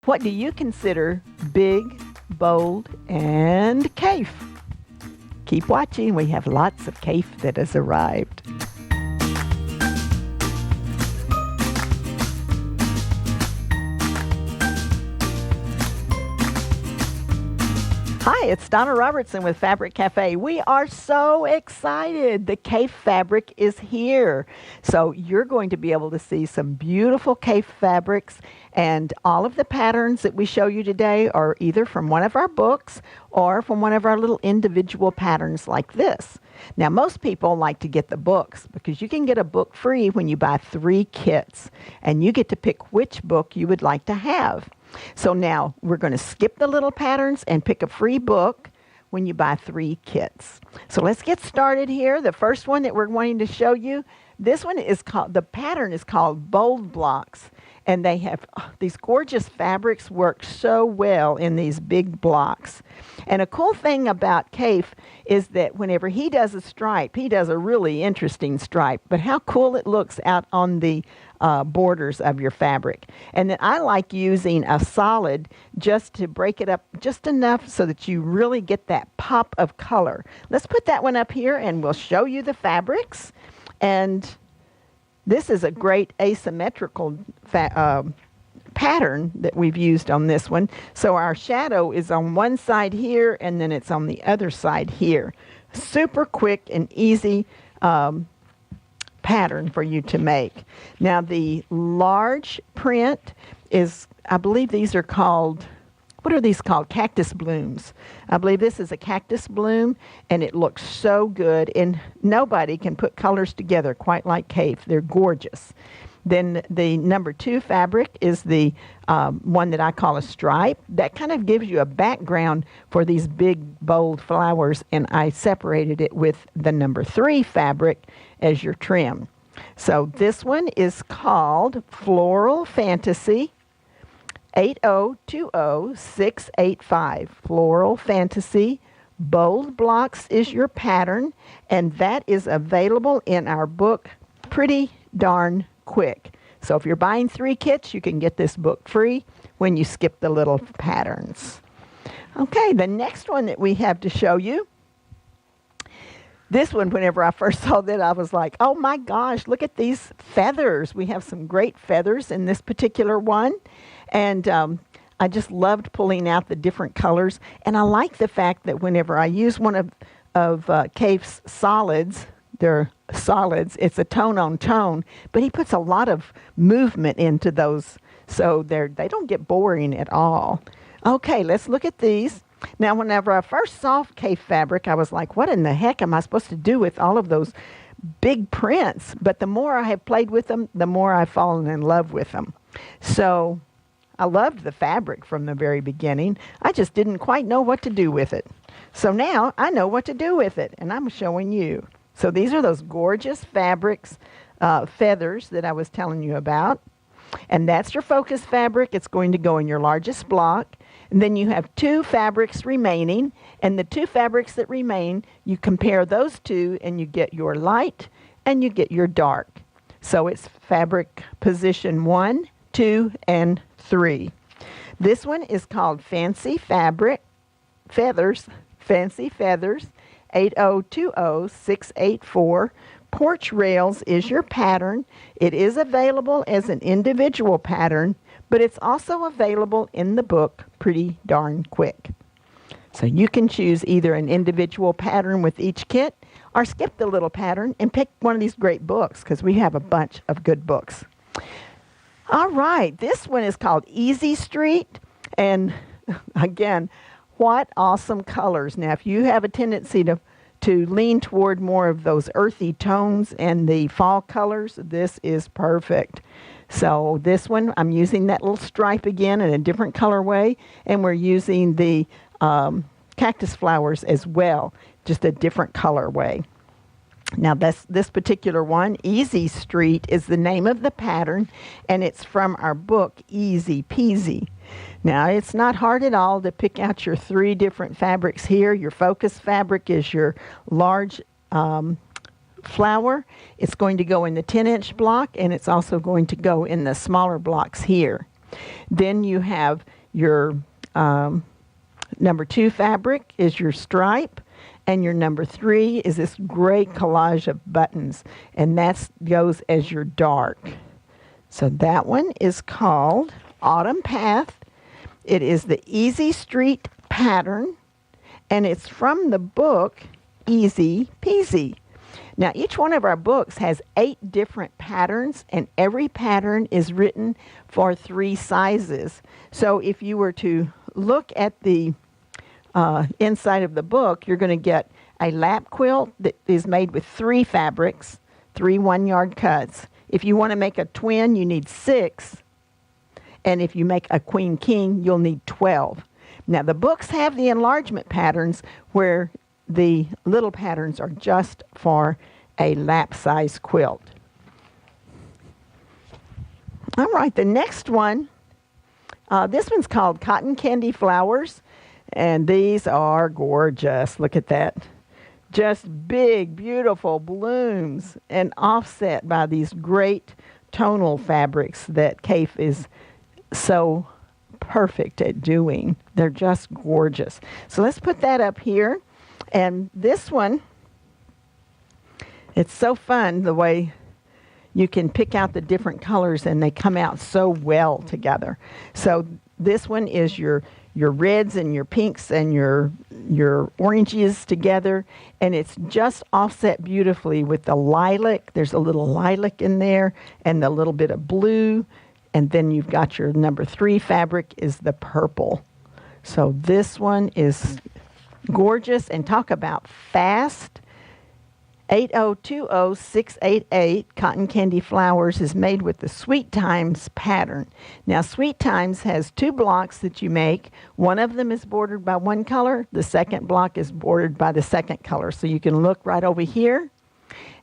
What do you consider big, bold, and Kaffe? Keep watching. We have lots of Kaffe that has arrived. Hi, it's Donna Robertson with Fabric Cafe. We are so excited. The Kaffe fabric is here. So you're going to be able to see some beautiful Kaffe fabrics, and all of the patterns that we show you today are either from one of our books or from one of our little individual patterns like this. Now, most people like to get the books because you can get a book free when you buy 3 kits, and you get to pick which book you would like to have. So now we're going to skip the little patterns and pick a free book when you buy 3 kits. So let's get started here. The first one that we're going to show you, this one is called, the pattern is called Bold Blocks. And they have these gorgeous fabrics, work so well in these big blocks. And a cool thing about Kaffe is that whenever he does a stripe, he does a really interesting stripe. But how cool it looks out on the borders of your fabric. And then I like using a solid just to break it up just enough so that you really get that pop of color. Let's put that one up here and we'll show you the fabrics. And this is a great asymmetrical pattern that we've used on this one. So our shadow is on one side here, and then it's on the other side here. Super quick and easy pattern for you to make. Now the large print is, I believe these are called, what are these called? Cactus blooms. I believe this is a cactus bloom, and it looks so good, and nobody can put colors together quite like Kaffe. They're gorgeous. Then the number 2 fabric is the one that I call a stripe. That kind of gives you a background for these big, bold flowers, and I separated it with the number 3 fabric as your trim. So this one is called Floral Fantasy 8020685. Floral Fantasy. Bold Blocks is your pattern, and that is available in our book Pretty Darn Quick. So if you're buying 3 kits, you can get this book free when you skip the little patterns. Okay, the next one that we have to show you, this one, whenever I first saw that, I was like, oh my gosh, look at these feathers. We have some great feathers in this particular one. And I just loved pulling out the different colors. And I like the fact that whenever I use one of Kaffe's solids, they're solids, it's a tone on tone, but he puts a lot of movement into those, so they don't get boring at all. Okay, let's look at these. Now, whenever I first saw Kaffe fabric, I was like, what in the heck am I supposed to do with all of those big prints? But the more I have played with them, the more I've fallen in love with them. So I loved the fabric from the very beginning. I just didn't quite know what to do with it. So now I know what to do with it, and I'm showing you. So these are those gorgeous fabrics, feathers that I was telling you about. And that's your focus fabric. It's going to go in your largest block. And then you have 2 fabrics remaining. And the 2 fabrics that remain, you compare those 2, and you get your light and you get your dark. So it's fabric position 1, 2, and 3. This one is called Fancy Fabric Feathers, Fancy Feathers 8020684. Porch Rails is your pattern. It is available as an individual pattern, but it's also available in the book Pretty Darn Quick. So you can choose either an individual pattern with each kit or skip the little pattern and pick one of these great books, because we have a bunch of good books. All right, this one is called Easy Street, and again, what awesome colors. Now, if you have a tendency to lean toward more of those earthy tones and the fall colors, this is perfect. So this one, I'm using that little stripe again in a different colorway, and we're using the cactus flowers as well, just a different colorway. Now this particular one, Easy Street, is the name of the pattern, and it's from our book, Easy Peasy. Now, it's not hard at all to pick out your 3 different fabrics here. Your focus fabric is your large flower. It's going to go in the 10-inch block, and it's also going to go in the smaller blocks here. Then you have your number 2 fabric is your stripe, and your number 3 is this great collage of buttons, and that goes as your dark. So that one is called Autumn Path. It is the Easy Street pattern, and it's from the book Easy Peasy. Now, each one of our books has 8 different patterns, and every pattern is written for 3 sizes. So if you were to look at the inside of the book, you're going to get a lap quilt that is made with 3 fabrics, 3 1-yard cuts. If you want to make a twin, you need 6. And if you make a queen king, you'll need 12. Now, the books have the enlargement patterns where the little patterns are just for a lap size quilt. All right, the next one, this one's called Cotton Candy Flowers, and these are gorgeous. Look at that. Just big, beautiful blooms and offset by these great tonal fabrics that Kaffe is so perfect at doing. They're just gorgeous. So let's put that up here. And this one, it's so fun the way you can pick out the different colors and they come out so well together. So this one is your reds and your pinks and your oranges together, and it's just offset beautifully with the lilac. There's a little lilac in there and a little bit of blue, and then you've got your number 3 fabric is the purple. So this one is gorgeous, and talk about fast. 8020688 Cotton Candy Flowers is made with the Sweet Times pattern. Now, Sweet Times has 2 blocks that you make. One of them is bordered by one color. The second block is bordered by the second color. So you can look right over here,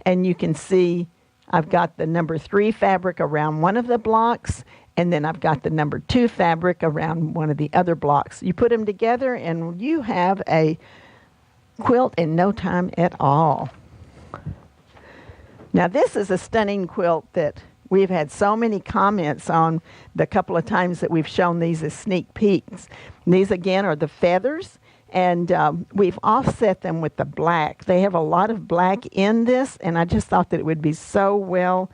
and you can see I've got the number 3 fabric around one of the blocks, and then I've got the number 2 fabric around one of the other blocks. You put them together, and you have a quilt in no time at all. Now, this is a stunning quilt that we've had so many comments on the couple of times that we've shown these as sneak peeks. These, again, are the feathers, and we've offset them with the black. They have a lot of black in this, and I just thought that it would be so well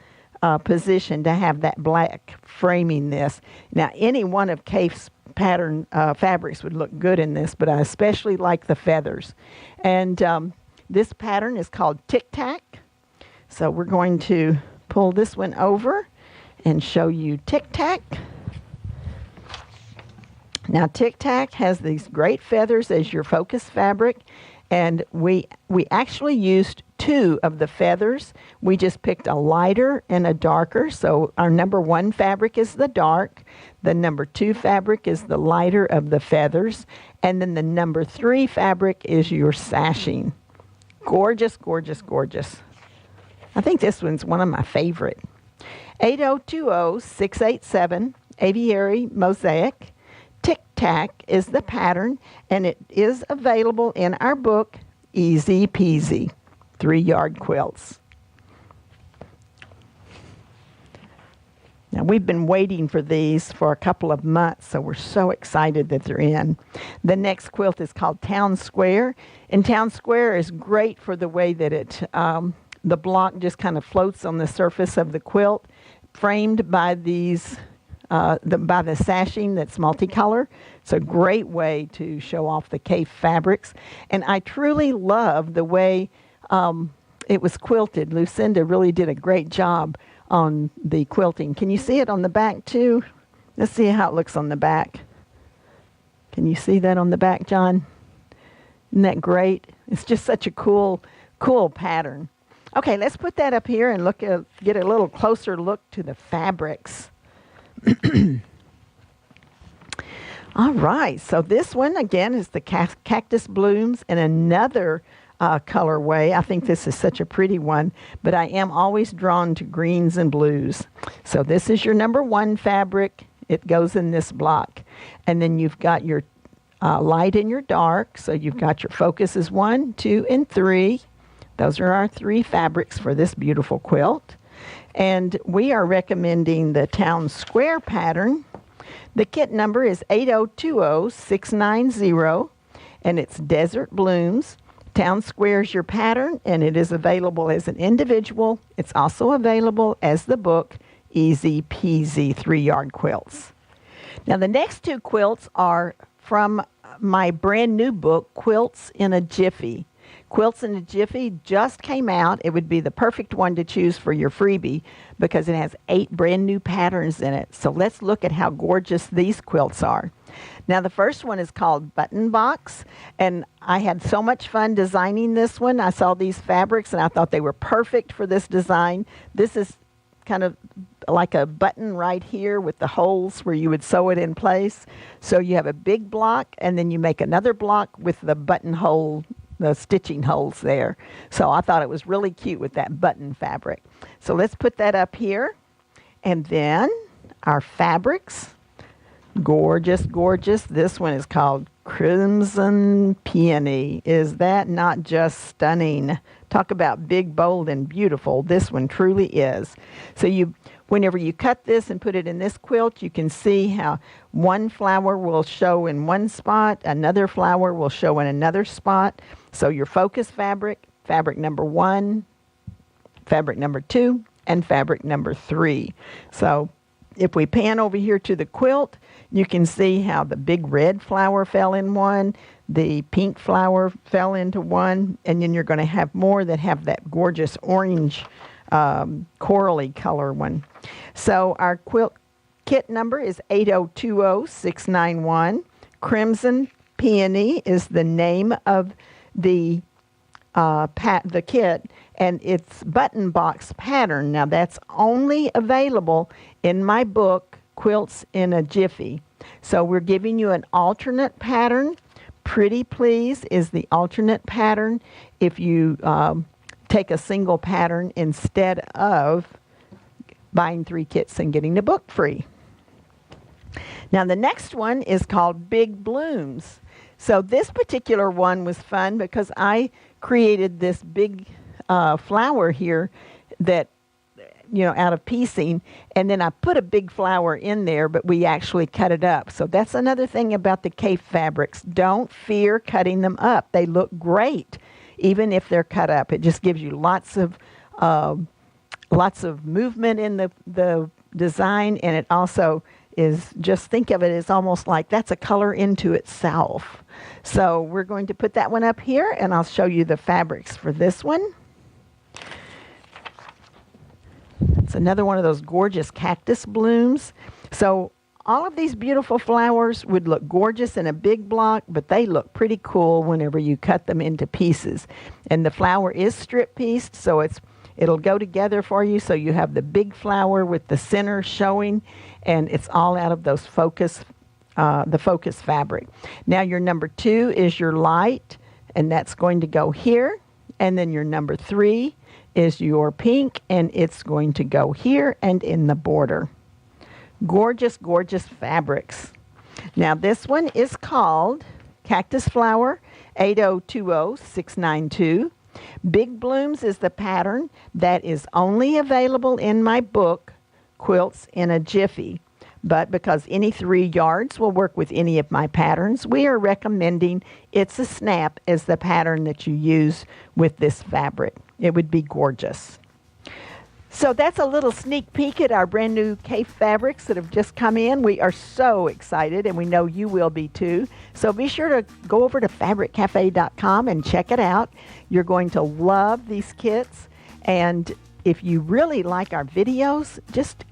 positioned to have that black framing this. Now, any one of Kaffe's pattern fabrics would look good in this, but I especially like the feathers. And this pattern is called Tic Tac. So we're going to pull this one over and show you Tic Tac. Now, Tic Tac has these great feathers as your focus fabric, and we actually used 2 of the feathers. We just picked a lighter and a darker. So our number 1 fabric is the dark. The number 2 fabric is the lighter of the feathers. And then the number 3 fabric is your sashing. Gorgeous, gorgeous, gorgeous. I think this one's one of my favorite. 8020687 Aviary Mosaic. Tic Tac is the pattern, and it is available in our book, Easy Peasy, 3-yard quilts. Now, we've been waiting for these for a couple of months, so we're so excited that they're in. The next quilt is called Town Square, and Town Square is great for the way that it the block just kind of floats on the surface of the quilt, framed by these by the sashing that's multicolor. It's a great way to show off the Kaffe fabrics, and I truly love the way it was quilted. Lucinda really did a great job on the quilting. Can you see it on the back too? Let's see how it looks on the back. Can you see that on the back, John? Isn't that great? It's just such a cool pattern. Okay, let's put that up here and get a little closer look to the fabrics. All right, so this one again is the Cactus Blooms in another colorway. I think this is such a pretty one, but I am always drawn to greens and blues. So this is your number 1 fabric. It goes in this block. And then you've got your light and your dark. So you've got your focuses 1, 2, and 3. Those are our 3 fabrics for this beautiful quilt. And we are recommending the Town Square pattern. The kit number is 8020690, and it's Desert Blooms. Town Square's your pattern, and it is available as an individual. It's also available as the book, Easy Peasy 3-Yard Quilts. Now, the next two quilts are from my brand new book, Quilts in a Jiffy. Quilts in a Jiffy just came out. It would be the perfect one to choose for your freebie because it has 8 brand new patterns in it. So let's look at how gorgeous these quilts are. Now, the first one is called Button Box, and I had so much fun designing this one. I saw these fabrics, and I thought they were perfect for this design. This is kind of like a button right here with the holes where you would sew it in place. So you have a big block, and then you make another block with the buttonhole, the stitching holes there. So I thought it was really cute with that button fabric. So let's put that up here. And then our fabrics. Gorgeous, gorgeous. This one is called Crimson Peony. Is that not just stunning? Talk about big, bold, and beautiful. This one truly is. So whenever you cut this and put it in this quilt, you can see how one flower will show in one spot, another flower will show in another spot. So your focus fabric, fabric number 1, fabric number 2, and fabric number 3. So if we pan over here to the quilt, you can see how the big red flower fell in one, the pink flower fell into one, and then you're going to have more that have that gorgeous orange corally color one. So our quilt kit number is 8020691. Crimson Peony is the name of the kit, and it's button box pattern. Now that's only available in my book, Quilts in a Jiffy. So we're giving you an alternate pattern. Pretty Please is the alternate pattern if you take a single pattern instead of buying 3 kits and getting the book free. Now the next one is called Big Blooms. So this particular one was fun because I created this big flower here that, out of piecing, and then I put a big flower in there, but we actually cut it up. So that's another thing about the Kaffe fabrics. Don't fear cutting them up. They look great, even if they're cut up. It just gives you lots of movement in the design, and it also is, just think of it as almost like that's a color into itself. So we're going to put that one up here, and I'll show you the fabrics for this one. It's another one of those gorgeous cactus blooms. So all of these beautiful flowers would look gorgeous in a big block, but they look pretty cool whenever you cut them into pieces. And the flower is strip pieced, so it'll go together for you. So you have the big flower with the center showing, and it's all out of those the focus fabric. Now your number 2 is your light, and that's going to go here. And then your number 3 is your pink, and it's going to go here and in the border. Gorgeous, gorgeous fabrics. Now this one is called Cactus Flower, 8020692. Big Blooms is the pattern that is only available in my book, Quilts in a Jiffy. But because any 3 yards will work with any of my patterns, we are recommending It's a Snap as the pattern that you use with this fabric. It would be gorgeous. So that's a little sneak peek at our brand new Kaffe fabrics that have just come in. We are so excited, and we know you will be too. So be sure to go over to fabriccafe.com and check it out. You're going to love these kits. And if you really like our videos, just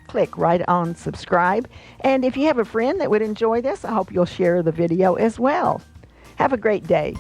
click right on subscribe. And if you have a friend that would enjoy this, I hope you'll share the video as well. Have a great day.